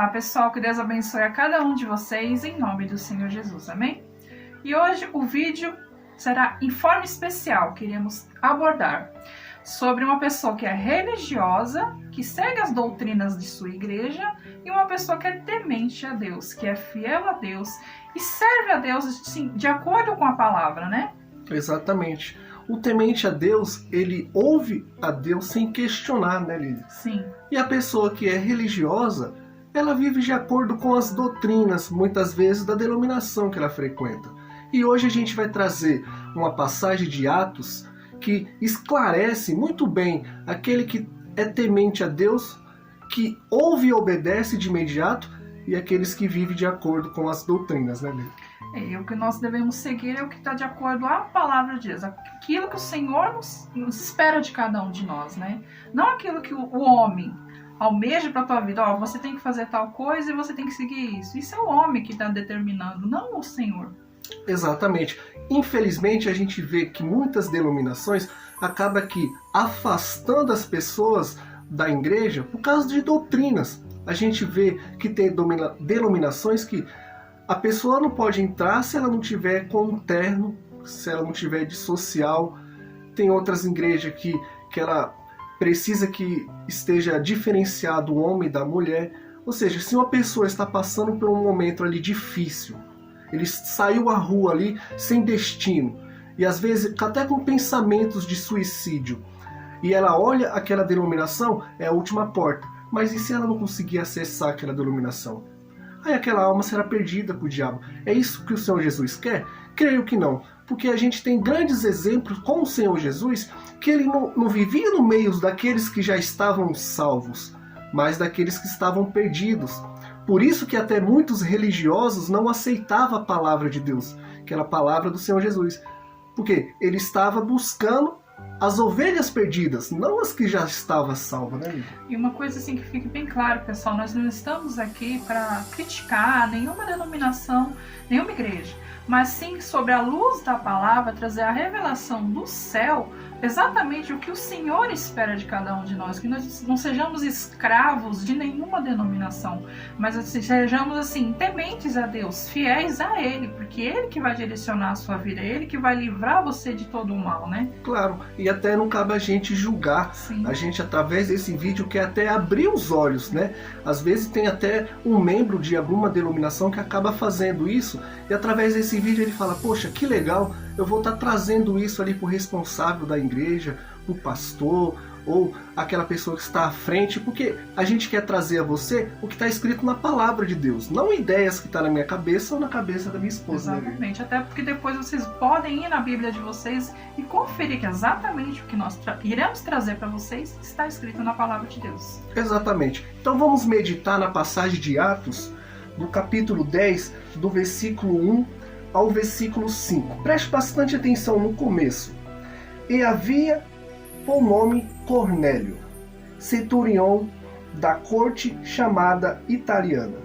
Olá pessoal, que Deus abençoe a cada um de vocês em nome do Senhor Jesus, amém? E hoje o vídeo será em forma especial, queremos abordar sobre uma pessoa que é religiosa, que segue as doutrinas de sua igreja, e uma pessoa que é temente a Deus, que é fiel a Deus e serve a Deus sim, de acordo com a palavra, né? Exatamente. O temente a Deus, ele ouve a Deus sem questionar, né, Lília? Sim. E a pessoa que é religiosa, ela vive de acordo com as doutrinas, muitas vezes, da denominação que ela frequenta. E hoje a gente vai trazer uma passagem de Atos que esclarece muito bem aquele que é temente a Deus, que ouve e obedece de imediato, e aqueles que vivem de acordo com as doutrinas, né, Lília? O que nós devemos seguir é o que está de acordo à palavra de Deus, aquilo que o Senhor nos espera de cada um de nós, né? Não aquilo que o homem almeja para a tua vida, você tem que fazer tal coisa e você tem que seguir isso. Isso é o homem que está determinando, não o Senhor. Exatamente. Infelizmente a gente vê que muitas denominações acabam aqui afastando as pessoas da igreja por causa de doutrinas. A gente vê que tem denominações que a pessoa não pode entrar se ela não tiver com um terno, se ela não tiver de social. Tem outras igrejas que ela precisa que esteja diferenciado o homem da mulher. Ou seja, se uma pessoa está passando por um momento ali difícil, ele saiu à rua ali sem destino, e às vezes até com pensamentos de suicídio, e ela olha aquela denominação, é a última porta. Mas e se ela não conseguir acessar aquela denominação? Aí aquela alma será perdida para o diabo. É isso que o Senhor Jesus quer? Creio que não. Porque a gente tem grandes exemplos com o Senhor Jesus, que ele não vivia no meio daqueles que já estavam salvos, mas daqueles que estavam perdidos. Por isso que até muitos religiosos não aceitavam a palavra de Deus, que era a palavra do Senhor Jesus. Porque ele estava buscando as ovelhas perdidas, não as que já estavam salvas, né, Lívia? E uma coisa assim que fique bem claro, pessoal, nós não estamos aqui para criticar nenhuma denominação, nenhuma igreja, mas sim sobre a luz da palavra, trazer a revelação do céu, exatamente o que o Senhor espera de cada um de nós, que nós não sejamos escravos de nenhuma denominação, mas sejamos assim, tementes a Deus, fiéis a Ele, porque é Ele que vai direcionar a sua vida, é Ele que vai livrar você de todo o mal, né? Claro, e até não cabe a gente julgar. Sim. A gente, através desse vídeo, quer até abrir os olhos, né? Às vezes tem até um membro de alguma denominação que acaba fazendo isso, e através desse vídeo ele fala, poxa, que legal, eu vou estar trazendo isso ali para o responsável da igreja, o pastor, ou aquela pessoa que está à frente, porque a gente quer trazer a você o que está escrito na palavra de Deus, não ideias que estão na minha cabeça ou na cabeça da minha esposa. Exatamente, até porque depois vocês podem ir na Bíblia de vocês e conferir que exatamente o que nós iremos trazer para vocês está escrito na palavra de Deus. Exatamente. Então vamos meditar na passagem de Atos, do capítulo 10, do versículo 1 ao versículo 5. Preste bastante atenção no começo. E havia por nome Cornélio, centurião da corte chamada italiana,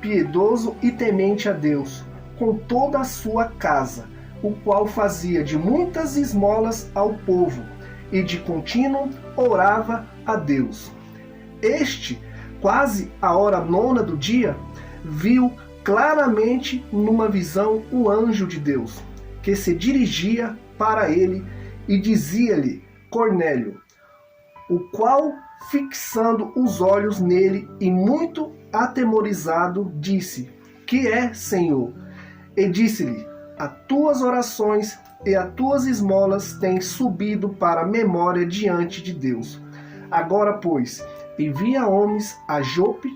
piedoso e temente a Deus, com toda a sua casa, o qual fazia de muitas esmolas ao povo, e de contínuo orava a Deus. Este, quase a hora 9 do dia, viu claramente numa visão o anjo de Deus, que se dirigia para ele e dizia-lhe, Cornélio, o qual, fixando os olhos nele e muito atemorizado, disse, que é, Senhor? E disse-lhe, as tuas orações e as tuas esmolas têm subido para a memória diante de Deus. Agora, pois, envia homens a Jope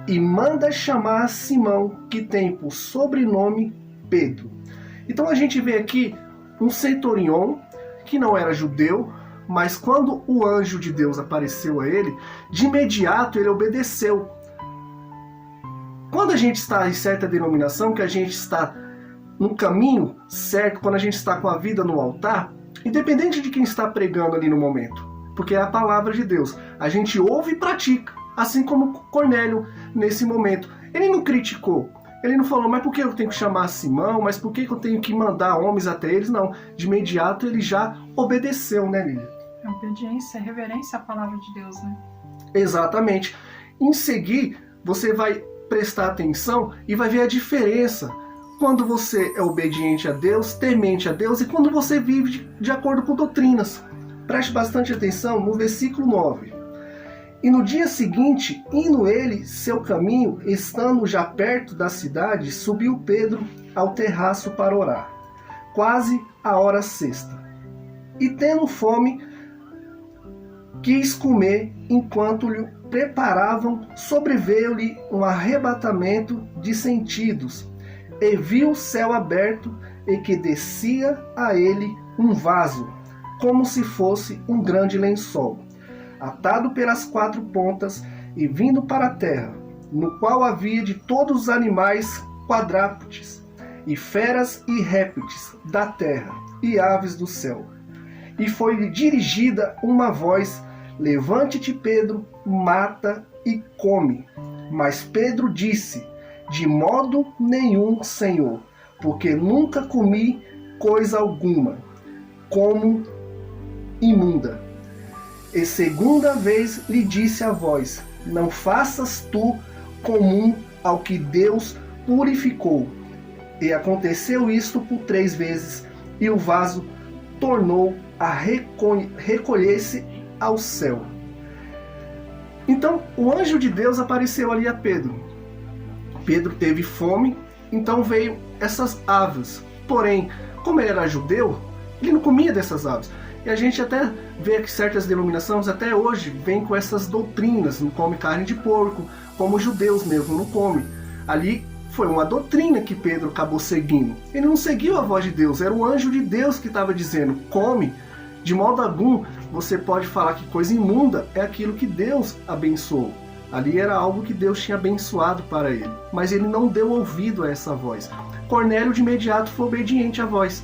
e manda chamar Simão, que tem por sobrenome Pedro. Então a gente vê aqui um centurião que não era judeu, mas quando o anjo de Deus apareceu a ele, de imediato ele obedeceu. Quando a gente está em certa denominação, que a gente está no caminho certo, quando a gente está com a vida no altar, independente de quem está pregando ali no momento, porque é a palavra de Deus, a gente ouve e pratica. Assim como Cornélio, nesse momento, ele não criticou, ele não falou, mas por que eu tenho que chamar Simão, mas por que eu tenho que mandar homens até eles? Não, de imediato ele já obedeceu, né, Lília? É obediência, reverência à palavra de Deus, né? Exatamente. Em seguir, você vai prestar atenção e vai ver a diferença quando você é obediente a Deus, temente a Deus, e quando você vive de acordo com doutrinas. Preste bastante atenção no versículo 9. E no dia seguinte, indo ele seu caminho, estando já perto da cidade, subiu Pedro ao terraço para orar, quase a hora sexta. E tendo fome, quis comer. Enquanto lhe preparavam, sobreveio-lhe um arrebatamento de sentidos, e viu o céu aberto, e que descia a ele um vaso, como se fosse um grande lençol, atado pelas 4 pontas, e vindo para a terra, no qual havia de todos os animais quadrúpedes, e feras e répteis da terra, e aves do céu. E foi-lhe dirigida uma voz: levante-te, Pedro, mata e come. Mas Pedro disse: de modo nenhum, Senhor, porque nunca comi coisa alguma, como imunda. E segunda vez lhe disse a voz: não faças tu comum ao que Deus purificou. E aconteceu isto por 3 vezes, e o vaso tornou a recolher-se ao céu. Então o anjo de Deus apareceu ali a Pedro. Pedro teve fome, então veio essas aves. Porém, como ele era judeu, ele não comia dessas aves. E a gente até vê que certas denominações até hoje vêm com essas doutrinas, não come carne de porco, como os judeus mesmo não comem. Ali foi uma doutrina que Pedro acabou seguindo. Ele não seguiu a voz de Deus, era o anjo de Deus que estava dizendo: come. De modo algum você pode falar que coisa imunda é aquilo que Deus abençoou. Ali era algo que Deus tinha abençoado para ele, mas ele não deu ouvido a essa voz. Cornélio de imediato foi obediente à voz,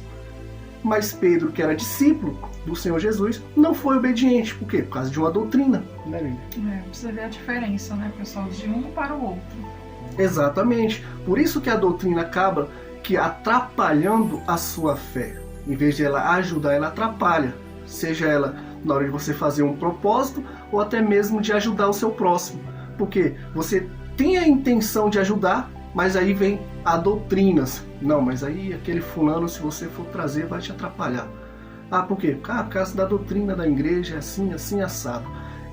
mas Pedro, que era discípulo do Senhor Jesus, não foi obediente. Por quê? Por causa de uma doutrina, né, Lívia? Precisa ver a diferença, né, pessoal, de um para o outro. Exatamente. Por isso que a doutrina acaba que atrapalhando a sua fé. Em vez de ela ajudar, ela atrapalha. Seja ela na hora de você fazer um propósito ou até mesmo de ajudar o seu próximo. Porque você tem a intenção de ajudar, mas aí vem a doutrinas. Não, mas aí aquele fulano, se você for trazer, vai te atrapalhar. Ah, por quê? Por causa da doutrina da igreja, é assim, assim, assado.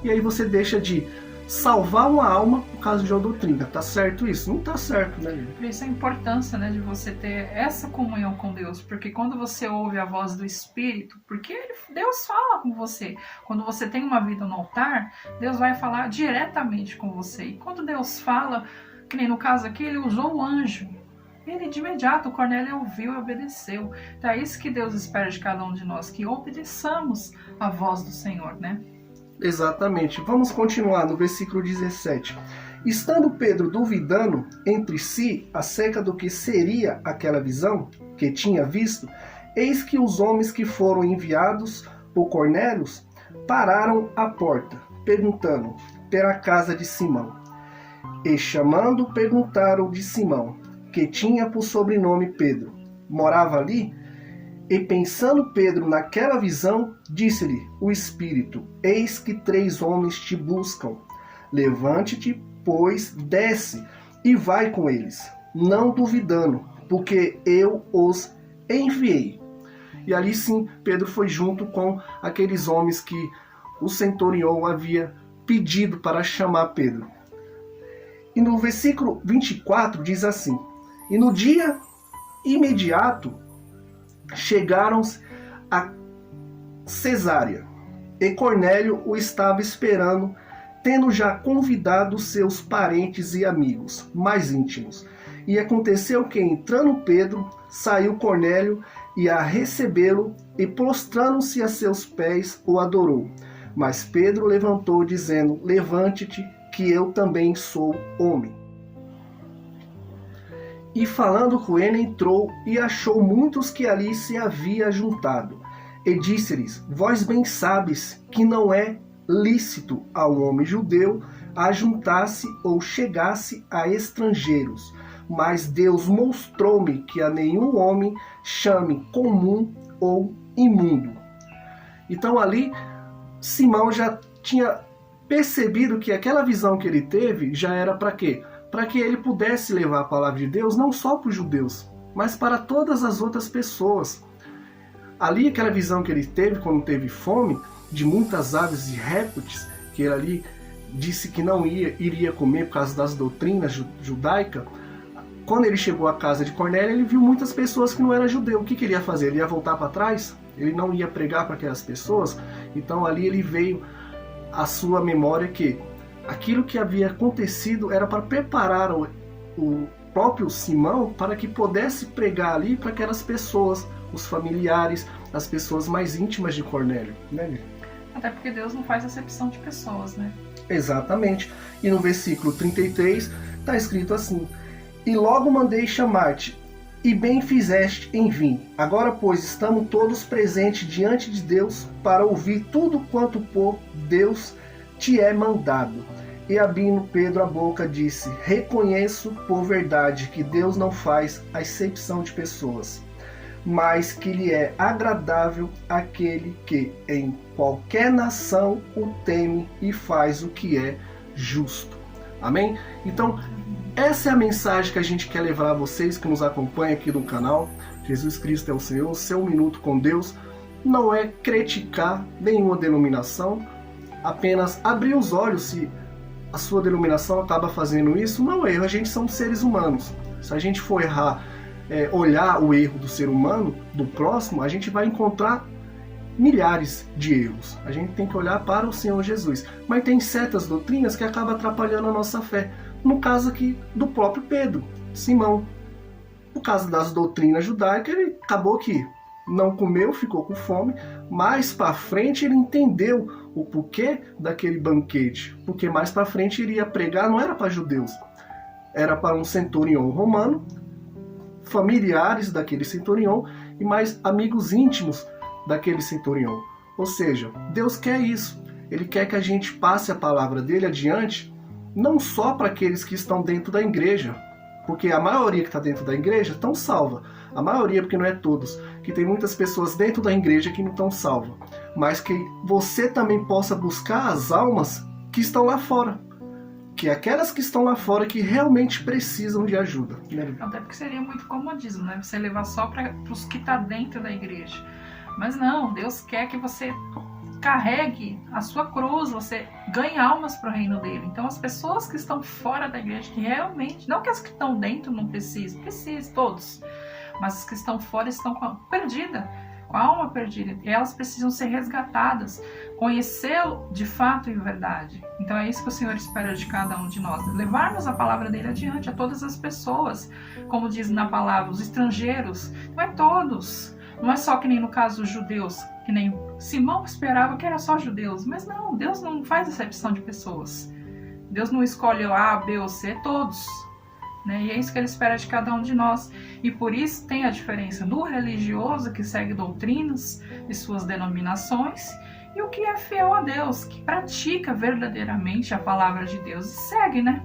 E aí você deixa de salvar uma alma por causa de uma doutrina. Tá certo isso? Não tá certo, né? Por isso a importância, né, de você ter essa comunhão com Deus. Porque quando você ouve a voz do Espírito, porque Deus fala com você. Quando você tem uma vida no altar, Deus vai falar diretamente com você. E quando Deus fala, que nem no caso aqui, ele usou o anjo. Ele de imediato, o Cornélio ouviu e obedeceu. Então é isso que Deus espera de cada um de nós, que obedeçamos a voz do Senhor, né? Exatamente. Vamos continuar no versículo 17. Estando Pedro duvidando entre si acerca do que seria aquela visão que tinha visto, eis que os homens que foram enviados por Cornélio pararam à porta, perguntando pela casa de Simão. E chamando, perguntaram de Simão, que tinha por sobrenome Pedro, morava ali? E pensando Pedro naquela visão, disse-lhe o Espírito: eis que 3 homens te buscam. Levante-te, pois, desce e vai com eles, não duvidando, porque eu os enviei. E ali sim, Pedro foi junto com aqueles homens que o centurião havia pedido para chamar Pedro. E no versículo 24 diz assim: e no dia imediato chegaram a Cesárea, e Cornélio o estava esperando, tendo já convidado seus parentes e amigos mais íntimos. E aconteceu que, entrando Pedro, saiu Cornélio e a recebê-lo, e prostrando-se a seus pés, o adorou. Mas Pedro levantou, dizendo: levante-te, que eu também sou homem. E falando com ele, entrou e achou muitos que ali se havia juntado. E disse-lhes: vós bem sabes que não é lícito ao homem judeu ajuntar-se ou chegar-se a estrangeiros. Mas Deus mostrou-me que a nenhum homem chame comum ou imundo. Então ali Simão já tinha percebido que aquela visão que ele teve já era para quê? Para que ele pudesse levar a palavra de Deus não só para os judeus, mas para todas as outras pessoas. Ali, aquela visão que ele teve quando teve fome, de muitas aves e répteis, que ele ali disse que não iria comer por causa das doutrinas judaicas. Quando ele chegou à casa de Cornélio, ele viu muitas pessoas que não eram judeus. O que ele ia fazer? Ele ia voltar para trás? Ele não ia pregar para aquelas pessoas? Então ali ele veio à sua memória que aquilo que havia acontecido era para preparar o próprio Simão para que pudesse pregar ali para aquelas pessoas, os familiares, as pessoas mais íntimas de Cornélio, né? Até porque Deus não faz acepção de pessoas, né? Exatamente. E no versículo 33 está escrito assim: E logo mandei chamar-te, e bem fizeste em vir. Agora, pois, estamos todos presentes diante de Deus para ouvir tudo quanto por Deus te é mandado. E abrindo Pedro a boca, disse: Reconheço por verdade que Deus não faz acepção de pessoas, mas que lhe é agradável aquele que em qualquer nação o teme e faz o que é justo. Amém? Então, essa é a mensagem que a gente quer levar a vocês que nos acompanham aqui no canal. Jesus Cristo é o Senhor, seu minuto com Deus não é criticar nenhuma denominação, apenas abrir os olhos se a sua denominação acaba fazendo isso. Não é erro, a gente são seres humanos. Se a gente for errar, olhar o erro do ser humano, do próximo, a gente vai encontrar milhares de erros. A gente tem que olhar para o Senhor Jesus. Mas tem certas doutrinas que acabam atrapalhando a nossa fé. No caso aqui do próprio Pedro, Simão. No caso das doutrinas judaicas, ele acabou que não comeu, ficou com fome. Mais para frente ele entendeu o porquê daquele banquete. Porque mais para frente ele ia pregar, não era para judeus. Era para um centurião romano, familiares daquele centurião e mais amigos íntimos daquele centurião. Ou seja, Deus quer isso. Ele quer que a gente passe a palavra dele adiante, não só para aqueles que estão dentro da igreja, porque a maioria que está dentro da igreja estão salva. A maioria, porque não é todos, que tem muitas pessoas dentro da igreja que não estão salvas. Mas que você também possa buscar as almas que estão lá fora. Que aquelas que estão lá fora que realmente precisam de ajuda. Né? Até porque seria muito comodismo, né? Você levar só para os que estão dentro da igreja. Mas não, Deus quer que você carregue a sua cruz, você ganhe almas para o reino dele. Então as pessoas que estão fora da igreja, que realmente, não que as que estão dentro não precisam todos, mas as que estão fora estão perdidas, com a alma perdida, e elas precisam ser resgatadas, conhecê-lo de fato e verdade. Então é isso que o Senhor espera de cada um de nós, levarmos a palavra dele adiante a todas as pessoas, como diz na palavra, os estrangeiros, não é todos. Não é só que nem no caso dos judeus, que nem Simão esperava que era só judeus. Mas não, Deus não faz acepção de pessoas. Deus não escolhe A, B ou C, todos. Né? E é isso que ele espera de cada um de nós. E por isso tem a diferença do religioso, que segue doutrinas e suas denominações, e o que é fiel a Deus, que pratica verdadeiramente a palavra de Deus e segue, né?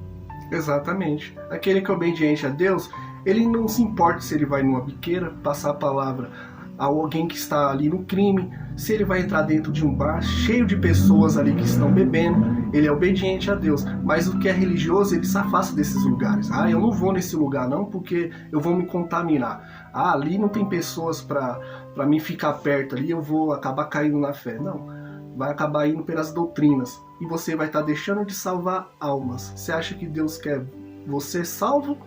Exatamente. Aquele que é obediente a Deus, ele não se importa se ele vai numa biqueira passar a palavra a alguém que está ali no crime, se ele vai entrar dentro de um bar cheio de pessoas ali que estão bebendo, ele é obediente a Deus. Mas o que é religioso, ele se afasta desses lugares. Ah, eu não vou nesse lugar não, porque eu vou me contaminar. Ah, ali não tem pessoas para mim ficar perto ali, eu vou acabar caindo na fé. Não, vai acabar indo pelas doutrinas. E você vai estar deixando de salvar almas. Você acha que Deus quer você salvo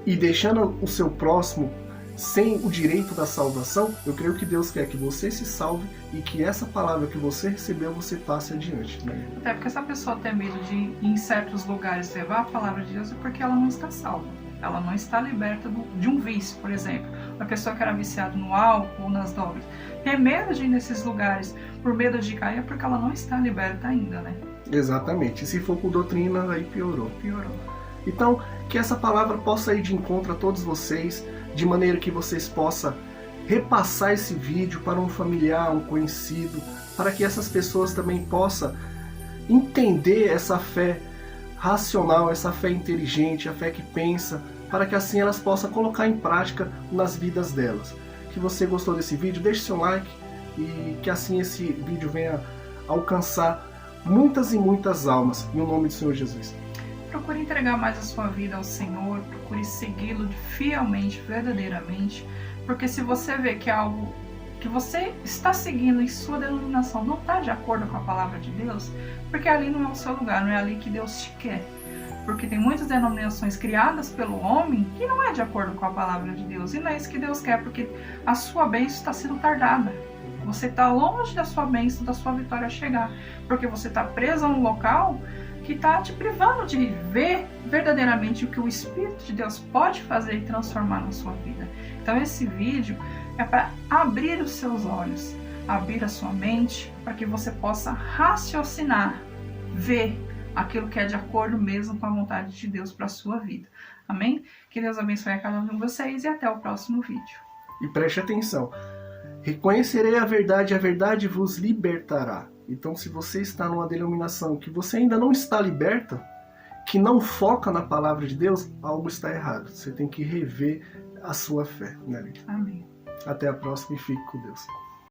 e deixando o seu próximo sem o direito da salvação? Eu creio que Deus quer que você se salve e que essa palavra que você recebeu, você passe adiante. Né? Até porque essa pessoa tem medo de ir em certos lugares levar a palavra de Deus é porque ela não está salva. Ela não está liberta de um vício, por exemplo. Uma pessoa que era viciada no álcool ou nas drogas. Tem medo de ir nesses lugares por medo de cair é porque ela não está liberta ainda, né? Exatamente. E se for por doutrina, aí piorou. Então, que essa palavra possa ir de encontro a todos vocês, de maneira que vocês possam repassar esse vídeo para um familiar, um conhecido, para que essas pessoas também possam entender essa fé racional, essa fé inteligente, a fé que pensa, para que assim elas possam colocar em prática nas vidas delas. Se você gostou desse vídeo, deixe seu like e que assim esse vídeo venha alcançar muitas e muitas almas, em nome do Senhor Jesus. Procure entregar mais a sua vida ao Senhor, procure segui-lo fielmente, verdadeiramente, porque se você vê que algo que você está seguindo em sua denominação não está de acordo com a palavra de Deus, porque ali não é o seu lugar, não é ali que Deus te quer. Porque tem muitas denominações criadas pelo homem que não é de acordo com a palavra de Deus, e não é isso que Deus quer, porque a sua bênção está sendo tardada. Você está longe da sua bênção, da sua vitória chegar, porque você está preso a um local que está te privando de ver verdadeiramente o que o Espírito de Deus pode fazer e transformar na sua vida. Então esse vídeo é para abrir os seus olhos, abrir a sua mente, para que você possa raciocinar, ver aquilo que é de acordo mesmo com a vontade de Deus para a sua vida. Amém? Que Deus abençoe a cada um de vocês e até o próximo vídeo. E preste atenção. Reconhecerei a verdade vos libertará. Então, se você está numa denominação que você ainda não está liberta, que não foca na palavra de Deus, algo está errado. Você tem que rever a sua fé, né? Amém. Até a próxima e fique com Deus.